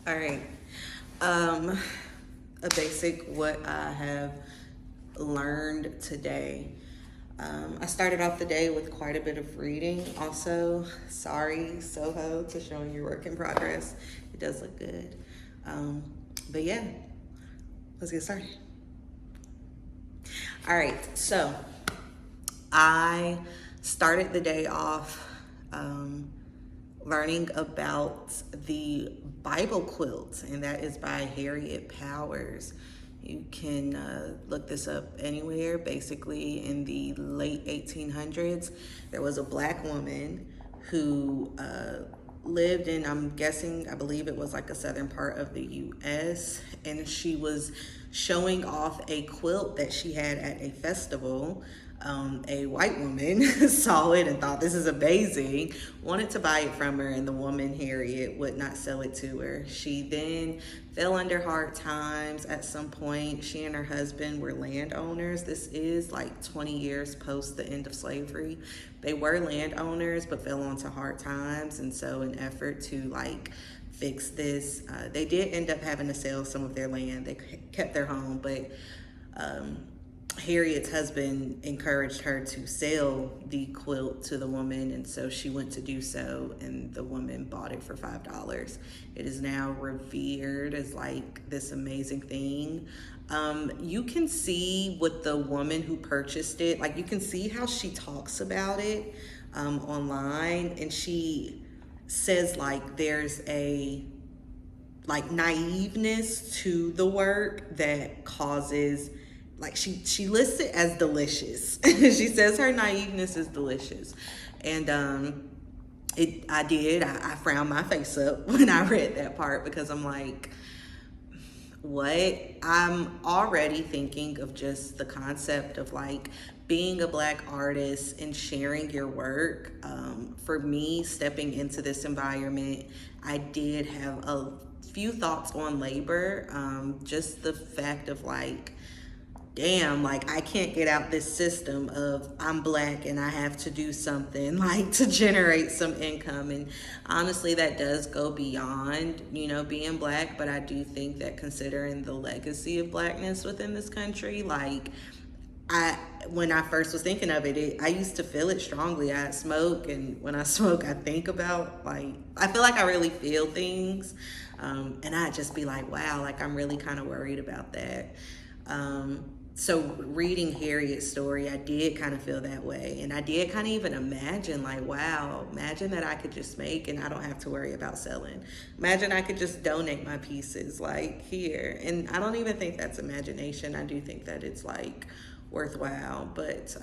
All right. Um, a basic what I have learned today. I started off the day with quite a bit of reading. Also, sorry, Soho, to showing your work in progress. It does look good. Um, but yeah, let's get started. All right, so I started the day off um, learning about the Bible quilt, and that is by Harriet Powers. You can look this up anywhere. Basically, in the late 1800s, there was a black woman who lived in, I'm guessing, I believe it was like a southern part of the US, and she was showing off a quilt that she had at a festival. A white woman saw it and thought this is amazing, wanted to buy it from her, and the woman, Harriet, would not sell it to her. She then fell under hard times at some point. She and her husband were landowners. This is like 20 years post the end of slavery. They were landowners but fell onto hard times, and so in effort to like fix this, they did end up having to sell some of their land. They kept their home, but Harriet's husband encouraged her to sell the quilt to the woman, and so she went to do so, and the woman bought it for $5. It is now revered as like this amazing thing. You can see with the woman who purchased it, like you can see how she talks about it online, and she says like there's a like naiveness to the work that causes, like she lists it as delicious. She says her naiveness is delicious, and I frowned my face up when I read that part, because I'm like, what? I'm already thinking of just the concept of like being a black artist and sharing your work. For me, stepping into this environment, I did have a few thoughts on labor. Just the fact of like, damn, like I can't get out this system of I'm black and I have to do something like to generate some income. And honestly, that does go beyond, being black. But I do think that considering the legacy of blackness within this country, like when I first was thinking of it, I used to feel it strongly. I smoke, and when I smoke, I think about like, I feel like I really feel things. And I'd just be like, wow, like I'm really kind of worried about that. So reading Harriet's story, I did kind of feel that way. And I did kind of even imagine like, wow, imagine that I could just make and I don't have to worry about selling. Imagine I could just donate my pieces like here. And I don't even think that's imagination. I do think that it's like worthwhile, but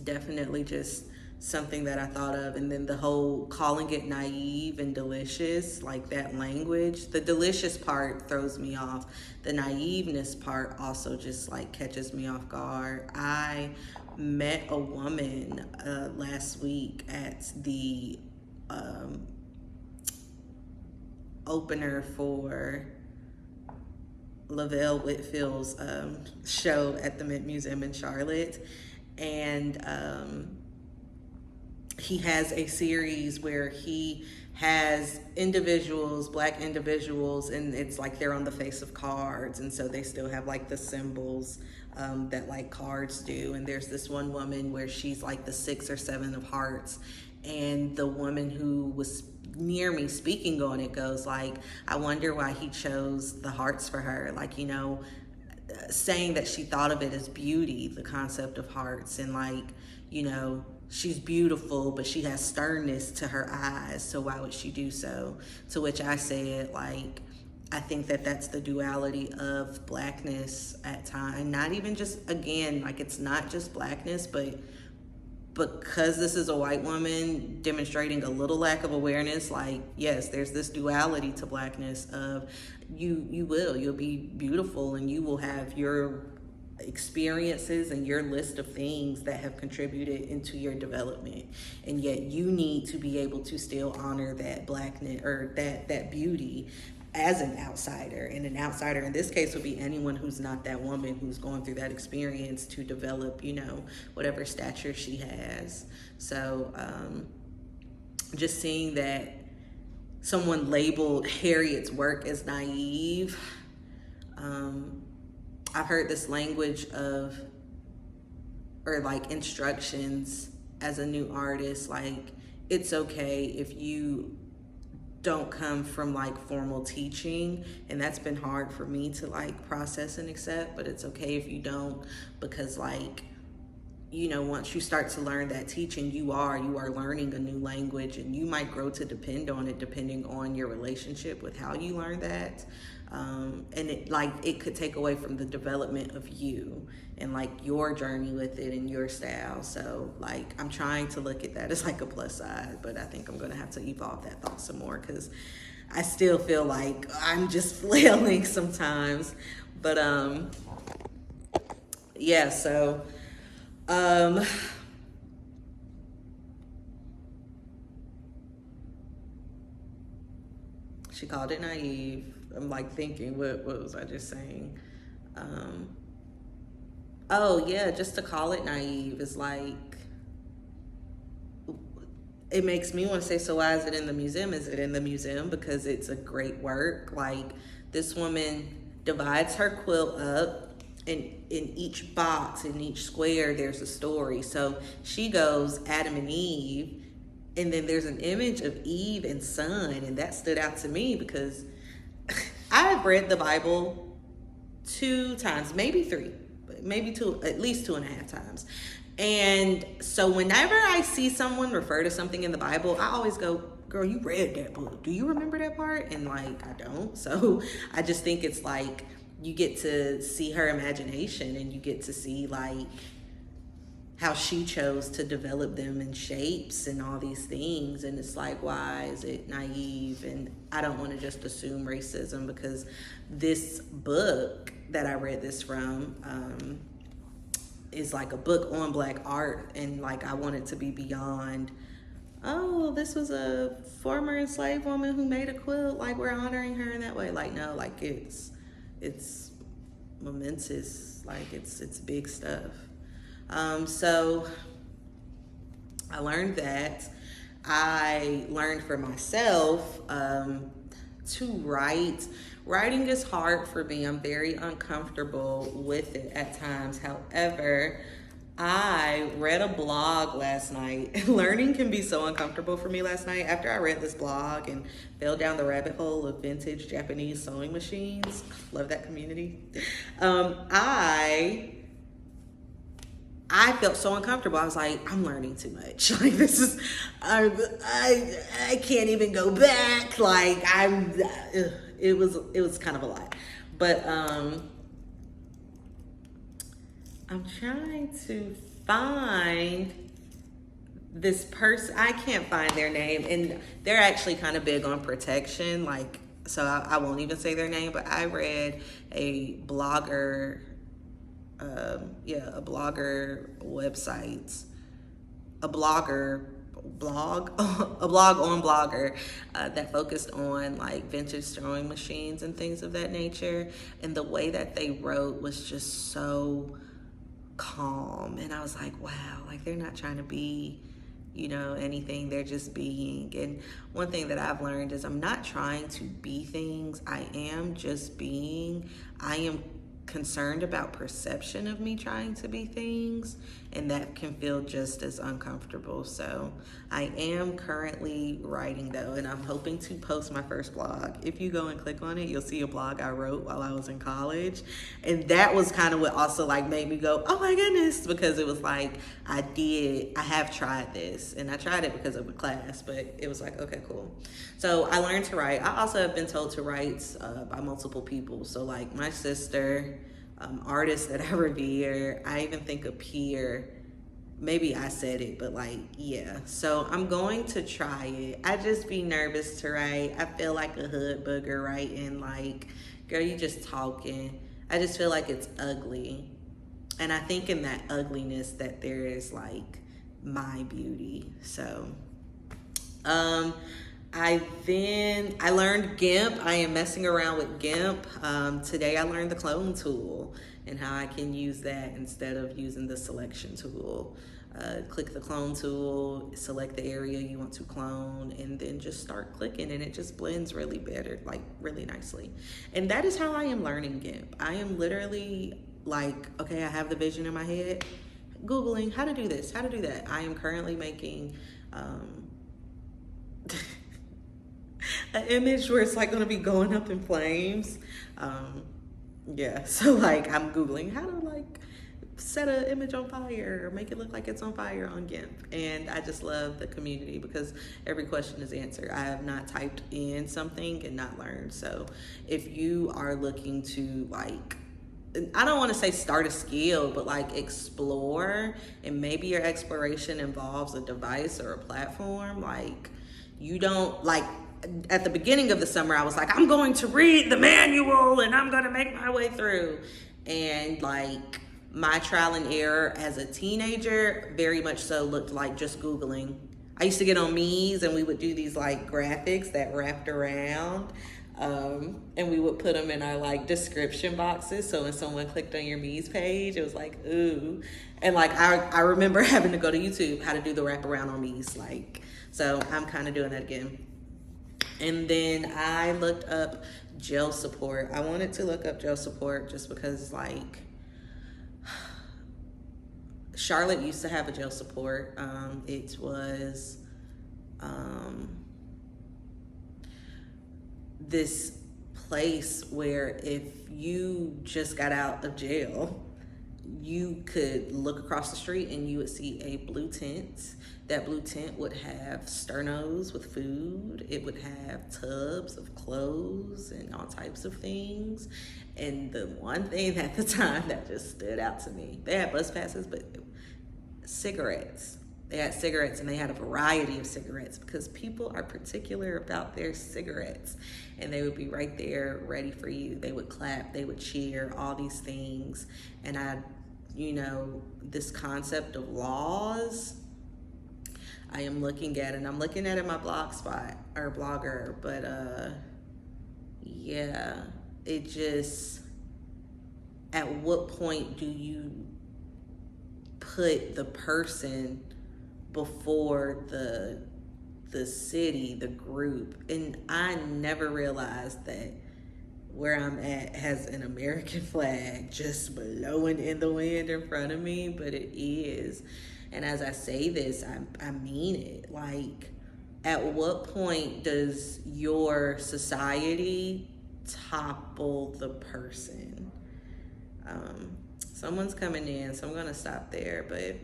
definitely just something that I thought of. And then the whole calling it naive and delicious, like that language, the delicious part throws me off. The naiveness part also just like catches me off guard. I met a woman last week at the opener for Lavelle Whitfield's show at the Mint Museum in Charlotte. And he has a series where he has individuals, black individuals, and it's like they're on the face of cards, and so they still have like the symbols that like cards do. And there's this one woman where she's like the 6 or 7 of hearts, and the woman who was near me speaking on it goes like, I wonder why he chose the hearts for her, like, saying that she thought of it as beauty, the concept of hearts, and like, she's beautiful, but she has sternness to her eyes, so why would she do so? To which I said, like, I think that that's the duality of blackness at times. Not even just, again, like it's not just blackness, but because this is a white woman demonstrating a little lack of awareness, like, yes, there's this duality to blackness of you'll be beautiful and you will have your experiences and your list of things that have contributed into your development, and yet you need to be able to still honor that blackness or that beauty as an outsider. And an outsider in this case would be anyone who's not that woman who's going through that experience to develop, whatever stature she has. So just seeing that someone labeled Harriet's work as naive. I've heard this language of, or like instructions as a new artist, like it's okay if you don't come from like formal teaching, and that's been hard for me to like process and accept, but it's okay if you don't, because like, you know, once you start to learn that teaching, you are learning a new language, and you might grow to depend on it depending on your relationship with how you learn that. And it could take away from the development of you and like your journey with it and your style. So like, I'm trying to look at that as like a plus side, but I think I'm gonna have to evolve that thought some more, because I still feel like I'm just flailing sometimes. But yeah, so she called it naive. I'm like thinking, what was I just saying? Oh yeah, just to call it naive is like, it makes me want to say, so why is it in the museum? Is it in the museum because it's a great work? Like, this woman divides her quilt up, and in each box, in each square, there's a story. So she goes Adam and Eve, and then there's an image of Eve and son, and that stood out to me because I've read the Bible 2 times, maybe 3, but maybe 2, at least 2.5 times. And so whenever I see someone refer to something in the Bible, I always go, girl, you read that book. Do you remember that part? And like, I don't. So I just think it's like, you get to see her imagination, and you get to see like how she chose to develop them in shapes and all these things. And it's like, why is it naive? And I don't want to just assume racism, because this book that I read this from is like a book on Black art, and like, I want it to be beyond, oh, this was a former enslaved woman who made a quilt, like we're honoring her in that way. Like, no, like it's momentous, like it's big stuff. So I learned that. I learned for myself to write. Writing is hard for me. I'm very uncomfortable with it at times. However, I read a blog last night. Learning can be so uncomfortable for me last night. After I read this blog and fell down the rabbit hole of vintage Japanese sewing machines, love that community. I felt so uncomfortable. I was like, I'm learning too much. Like, this is, I can't even go back. Like, it was kind of a lot. But I'm trying to find this person. I can't find their name, and they're actually kind of big on protection. Like, so I won't even say their name, but I read a blogger, a blog on Blogger that focused on like vintage sewing machines and things of that nature. And the way that they wrote was just so calm, and I was like, wow, like they're not trying to be, you know, anything, they're just being. And one thing that I've learned is I'm not trying to be things, I am just being. I am concerned about perception of me trying to be things, and that can feel just as uncomfortable. So I am currently writing though, and I'm hoping to post my first blog. If you go and click on it, you'll see a blog I wrote while I was in college, and that was kind of what also like made me go, oh my goodness, because it was like, I have tried this, and I tried it because of a class, but it was like, okay, cool. So I learned to write. I also have been told to write by multiple people. So like my sister, artists that I revere, I even think a peer, maybe I said it, but like, yeah. So I'm going to try it. I just be nervous to write. I feel like a hood booger writing, like, girl, you just talking. I just feel like it's ugly. And I think in that ugliness that there is like my beauty. So, I learned GIMP. I am messing around with GIMP. Today I learned the clone tool and how I can use that instead of using the selection tool. Click the clone tool, select the area you want to clone, and then just start clicking, and it just blends really better, like really nicely. And that is how I am learning GIMP. I am literally like, okay, I have the vision in my head, Googling how to do this, how to do that. I am currently making an image where it's like gonna be going up in flames. Yeah, so like I'm Googling how to like set an image on fire or make it look like it's on fire on GIMP. And I just love the community because every question is answered. I have not typed in something and not learned. So if you are looking to like, I don't want to say start a skill, but like explore, and maybe your exploration involves a device or a platform, like you don't like, at the beginning of the summer, I was like, I'm going to read the manual and I'm going to make my way through. And like my trial and error as a teenager very much so looked like just Googling. I used to get on Me's and we would do these like graphics that wrapped around. And we would put them in our like description boxes. So when someone clicked on your Me's page, it was like, ooh. And like, I remember having to go to YouTube, how to do the wraparound on Me's. Like, so I'm kind of doing that again. And then I looked up gel support. I wanted to look up gel support just because like Charlotte used to have a gel support. It was this place where if you just got out of jail, you could look across the street and you would see a blue tent. That blue tent would have sternos with food. It would have tubs of clothes and all types of things. And the one thing at the time that just stood out to me, they had bus passes, but cigarettes. They had cigarettes and they had a variety of cigarettes because people are particular about their cigarettes. And they would be right there ready for you. They would clap, they would cheer, all these things. And this concept of laws, I am looking at, and I'm looking at it in my blog spot or blogger, but yeah, it just, at what point do you put the person before the city, the group? And I never realized that where I'm at has an American flag just blowing in the wind in front of me, but it is. And as I say this, I mean it. Like, at what point does your society topple the person? Someone's coming in, so I'm gonna stop there, but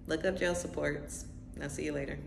look up jail supports. I'll see you later.